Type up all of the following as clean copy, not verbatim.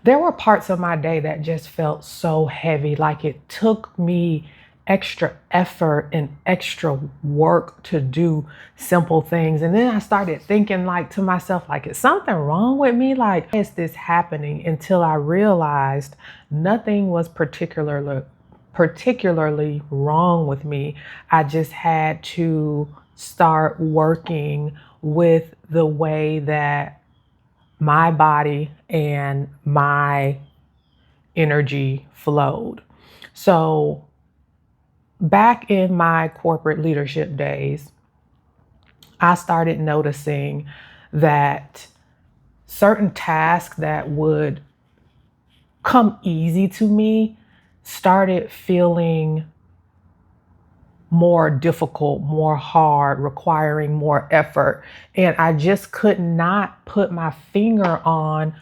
there were parts of my day that just felt so heavy, like it took me extra effort and extra work to do simple things. And then I started thinking like to myself, like, is something wrong with me? Like, why is this happening? Until I realized nothing was particularly wrong with me. I just had to start working with the way that my body and my energy flowed. So back in my corporate leadership days, I started noticing that certain tasks that would come easy to me started feeling more difficult, more hard, requiring more effort. And I just could not put my finger on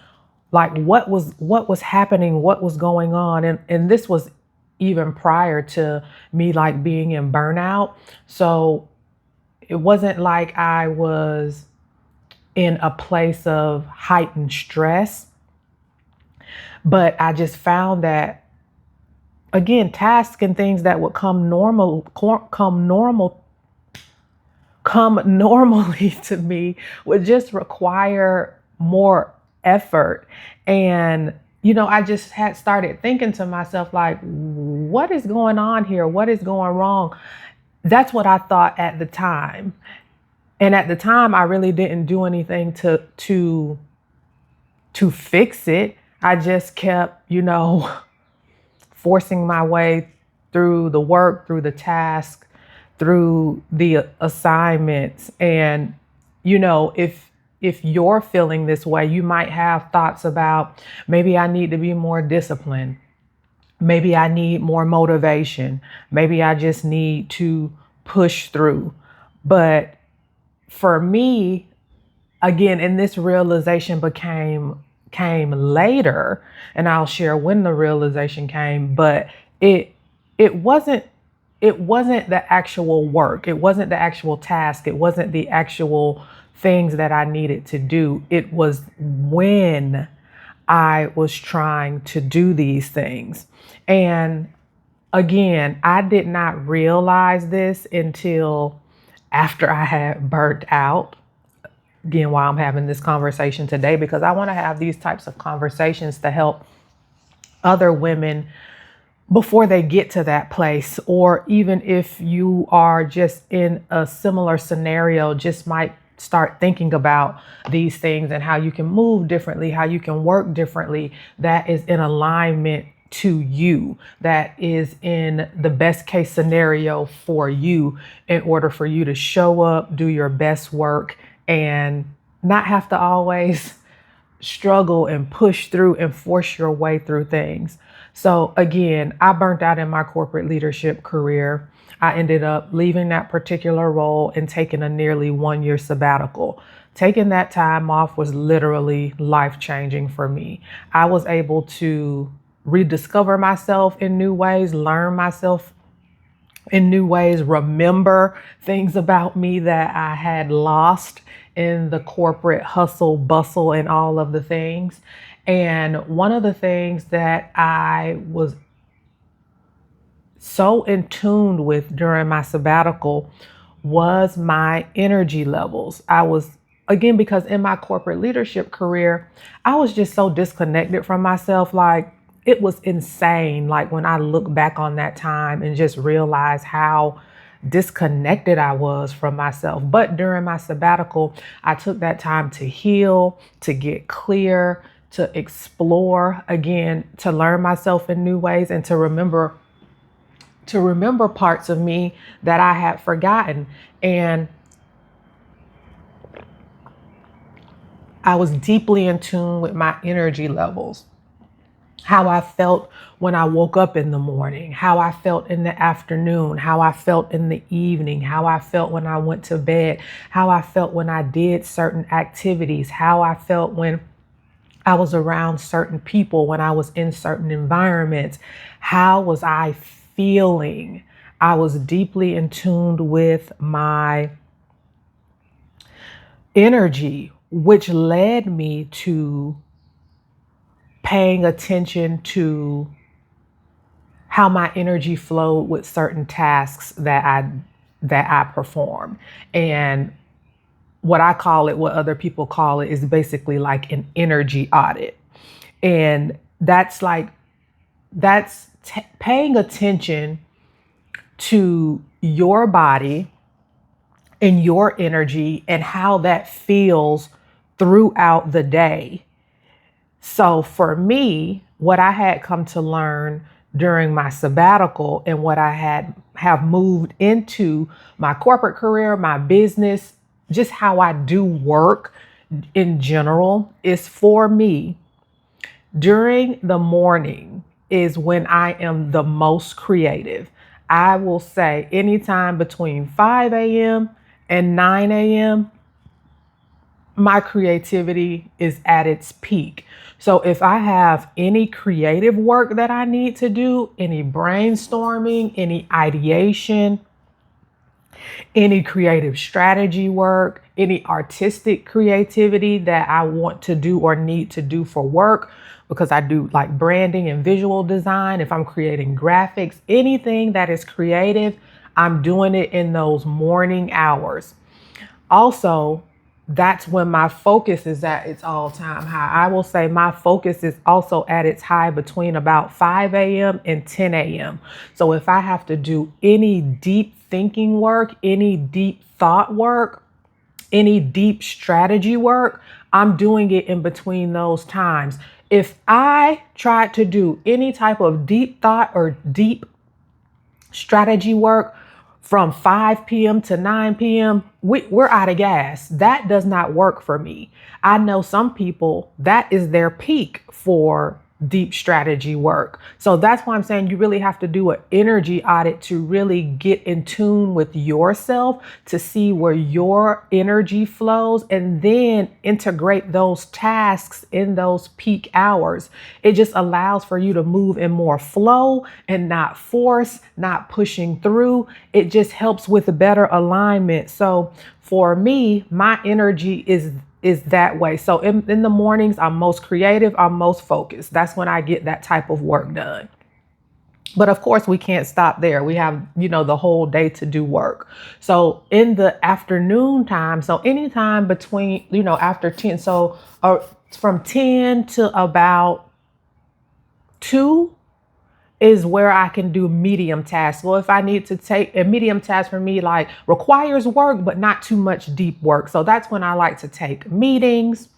like what was happening, what was going on. And this was even prior to me like being in burnout. So it wasn't like I was in a place of heightened stress, but I just found that again, tasks and things that would come normally to me would just require more effort. And, I just had started thinking to myself, like, what is going on here? What is going wrong? That's what I thought at the time. And at the time, I really didn't do anything to fix it. I just kept, forcing my way through the work, through the task, through the assignments. And, if you're feeling this way, you might have thoughts about maybe I need to be more disciplined. Maybe I need more motivation. Maybe I just need to push through. But for me, again, and this realization came later, and I'll share when the realization came, but it wasn't the actual work. It wasn't the actual task. It wasn't the actual things that I needed to do. It was when I was trying to do these things. And again, I did not realize this until after I had burnt out. Again, why I'm having this conversation today, because I want to have these types of conversations to help other women before they get to that place, or even if you are just in a similar scenario, just might start thinking about these things and how you can move differently, how you can work differently, that is in alignment to you, that is in the best case scenario for you, in order for you to show up, do your best work, and not have to always struggle and push through and force your way through things. So again, I burnt out in my corporate leadership career. I ended up leaving that particular role and taking a nearly 1 year sabbatical. Taking that time off was literally life-changing for me. I was able to rediscover myself in new ways, learn myself in new ways, remember things about me that I had lost in the corporate hustle, bustle, and all of the things. And one of the things that I was so in tune with during my sabbatical was my energy levels. I was, again, because in my corporate leadership career, I was just so disconnected from myself. Like, it was insane. Like, when I look back on that time and just realize how disconnected I was from myself. But during my sabbatical, I took that time to heal, to get clear, to explore again, to learn myself in new ways, and to remember parts of me that I had forgotten. And I was deeply in tune with my energy levels, how I felt when I woke up in the morning, how I felt in the afternoon, how I felt in the evening, how I felt when I went to bed, how I felt when I did certain activities, how I felt when I was around certain people, when I was in certain environments. How was I feeling? I was deeply in tune with my energy, which led me to paying attention to how my energy flowed with certain tasks that I perform. And what I call it, what other people call it, is basically like an energy audit. And that's paying attention to your body and your energy and how that feels throughout the day. So for me, what I had come to learn during my sabbatical and what I have moved into my corporate career, my business, just how I do work in general, is for me during the morning is when I am the most creative. I will say anytime between 5 a.m. and 9 a.m., my creativity is at its peak. So if I have any creative work that I need to do, any brainstorming, any ideation, any creative strategy work, any artistic creativity that I want to do or need to do for work, because I do like branding and visual design, if I'm creating graphics, anything that is creative, I'm doing it in those morning hours. Also, that's when my focus is at its all-time high. I will say my focus is also at its high between about 5 a.m. and 10 a.m. So if I have to do any deep thinking work, any deep thought work, any deep strategy work, I'm doing it in between those times. If I tried to do any type of deep thought or deep strategy work from 5 p.m. to 9 p.m., we're out of gas. That does not work for me. I know some people, that is their peak for deep strategy work. So that's why I'm saying you really have to do an energy audit to really get in tune with yourself, to see where your energy flows, and then integrate those tasks in those peak hours. It just allows for you to move in more flow and not force, not pushing through. It just helps with a better alignment. So for me, my energy is that way. So in the mornings, I'm most creative, I'm most focused. That's when I get that type of work done. But of course, we can't stop there. We have, the whole day to do work. So in the afternoon time, so anytime between, after 10, so from 10 to about 2 is where I can do medium tasks. Well, if I need to take a medium task, for me, like requires work, but not too much deep work. So that's when I like to take meetings,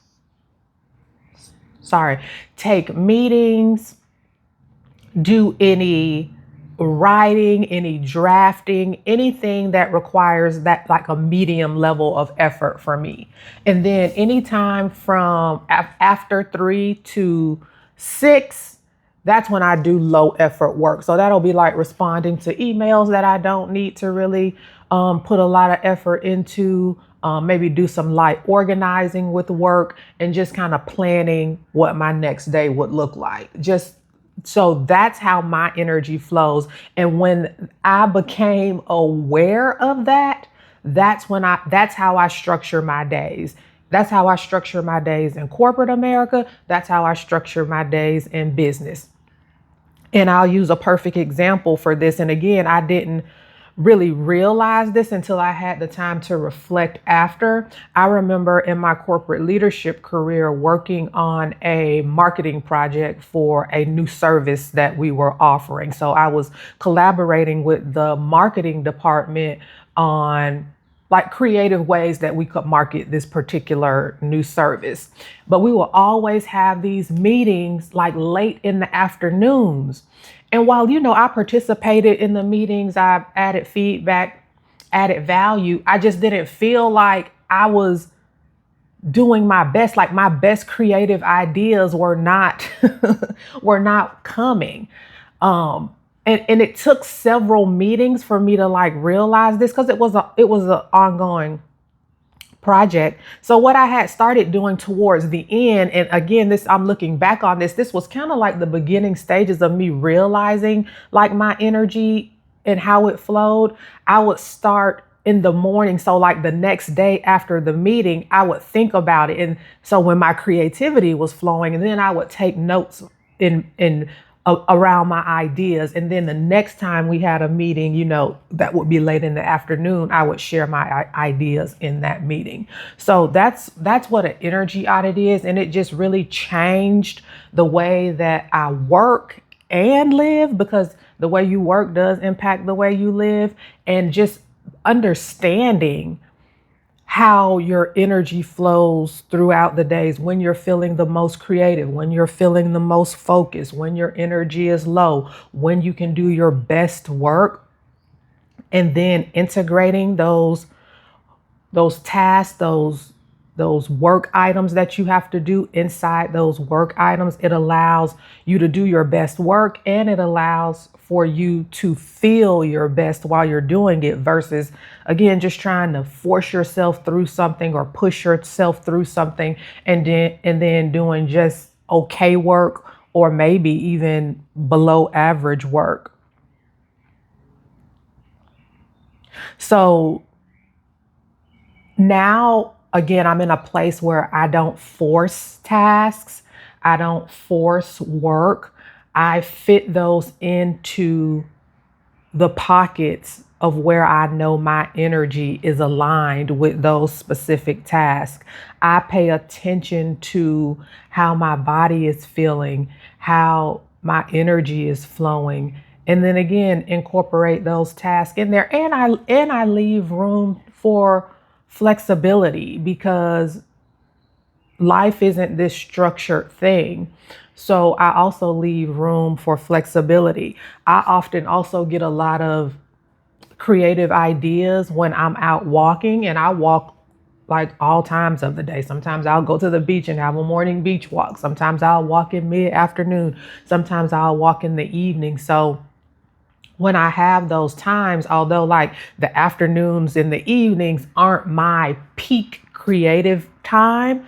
do any writing, any drafting, anything that requires that, like a medium level of effort for me. And then anytime from after 3 to 6, that's when I do low effort work. So that'll be like responding to emails that I don't need to really put a lot of effort into, maybe do some light organizing with work and just kind of planning what my next day would look like. So that's how my energy flows. And when I became aware of that, that's how I structure my days. That's how I structure my days in corporate America. That's how I structure my days in business. And I'll use a perfect example for this. And again, I didn't really realize this until I had the time to reflect after. I remember in my corporate leadership career working on a marketing project for a new service that we were offering. So I was collaborating with the marketing department on like creative ways that we could market this particular new service. But we will always have these meetings like late in the afternoons. And while, I participated in the meetings, I added feedback, added value, I just didn't feel like I was doing my best. Like my best creative ideas were not coming. And it took several meetings for me to like realize this, because it was an ongoing project. So what I had started doing towards the end, and again, I'm looking back on this was kind of like the beginning stages of me realizing like my energy and how it flowed. I would start in the morning. So like the next day after the meeting, I would think about it. And so when my creativity was flowing, and then I would take notes in around my ideas. And then the next time we had a meeting, that would be late in the afternoon, I would share my ideas in that meeting. So that's what an energy audit is. And it just really changed the way that I work and live, because the way you work does impact the way you live. And just understanding how your energy flows throughout the days, when you're feeling the most creative, when you're feeling the most focused, when your energy is low, when you can do your best work, and then integrating those tasks, those work items that you have to do inside those work items. It allows you to do your best work, and it allows for you to feel your best while you're doing it, versus, again, just trying to force yourself through something or push yourself through something and then doing just okay work, or maybe even below average work. So now, again, I'm in a place where I don't force tasks. I don't force work. I fit those into the pockets of where I know my energy is aligned with those specific tasks. I pay attention to how my body is feeling, how my energy is flowing, and then again incorporate those tasks in there. And I leave room for flexibility, because life isn't this structured thing. So I also leave room for flexibility. I often also get a lot of creative ideas when I'm out walking, and I walk like all times of the day. Sometimes I'll go to the beach and have a morning beach walk. Sometimes I'll walk in mid-afternoon. Sometimes I'll walk in the evening. So when I have those times, although like the afternoons and the evenings aren't my peak creative time,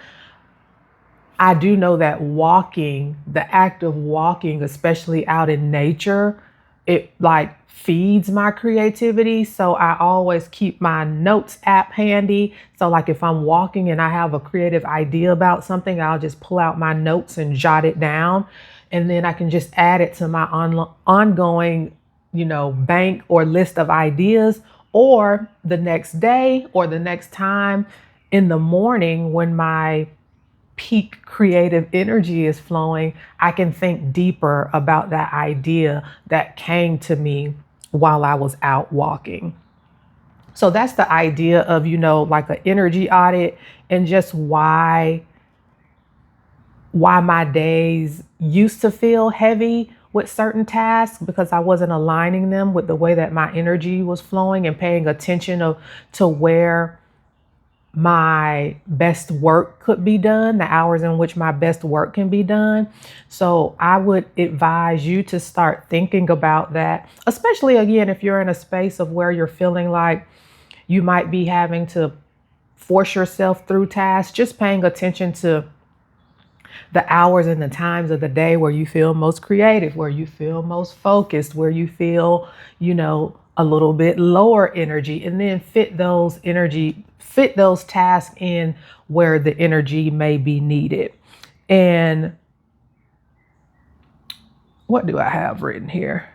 I do know that walking, the act of walking, especially out in nature, it like feeds my creativity. So I always keep my notes app handy. So like if I'm walking and I have a creative idea about something, I'll just pull out my notes and jot it down. And then I can just add it to my ongoing, bank or list of ideas, or the next day or the next time in the morning when my peak creative energy is flowing, I can think deeper about that idea that came to me while I was out walking. So that's the idea of, like an energy audit, and just why my days used to feel heavy with certain tasks, because I wasn't aligning them with the way that my energy was flowing and paying attention to where my best work could be done, the hours in which my best work can be done. So I would advise you to start thinking about that, especially again, if you're in a space of where you're feeling like you might be having to force yourself through tasks, just paying attention to the hours and the times of the day where you feel most creative, where you feel most focused, where you feel, a little bit lower energy, and then fit those tasks in where the energy may be needed. And what do I have written here?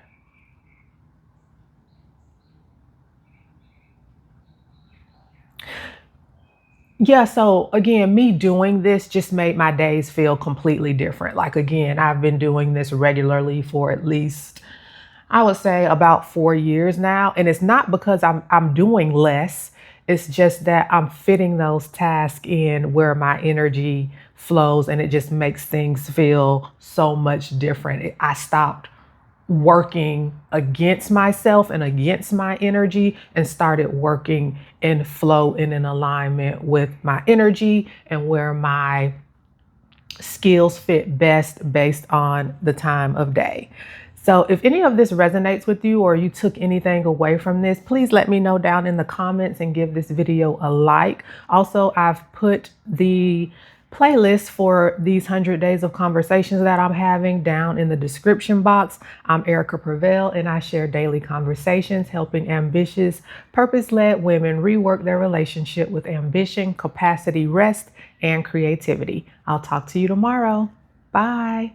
Yeah, so again, me doing this just made my days feel completely different. Like again, I've been doing this regularly for at least, I would say, about 4 years now. And it's not because I'm doing less. It's just that I'm fitting those tasks in where my energy flows, and it just makes things feel so much different. I stopped working against myself and against my energy, and started working in flow and in alignment with my energy and where my skills fit best based on the time of day. So if any of this resonates with you, or you took anything away from this, please let me know down in the comments and give this video a like. Also, I've put the playlist for these 100 days of conversations that I'm having down in the description box. I'm Erica Prevail, and I share daily conversations helping ambitious, purpose-led women rework their relationship with ambition, capacity, rest, and creativity. I'll talk to you tomorrow. Bye.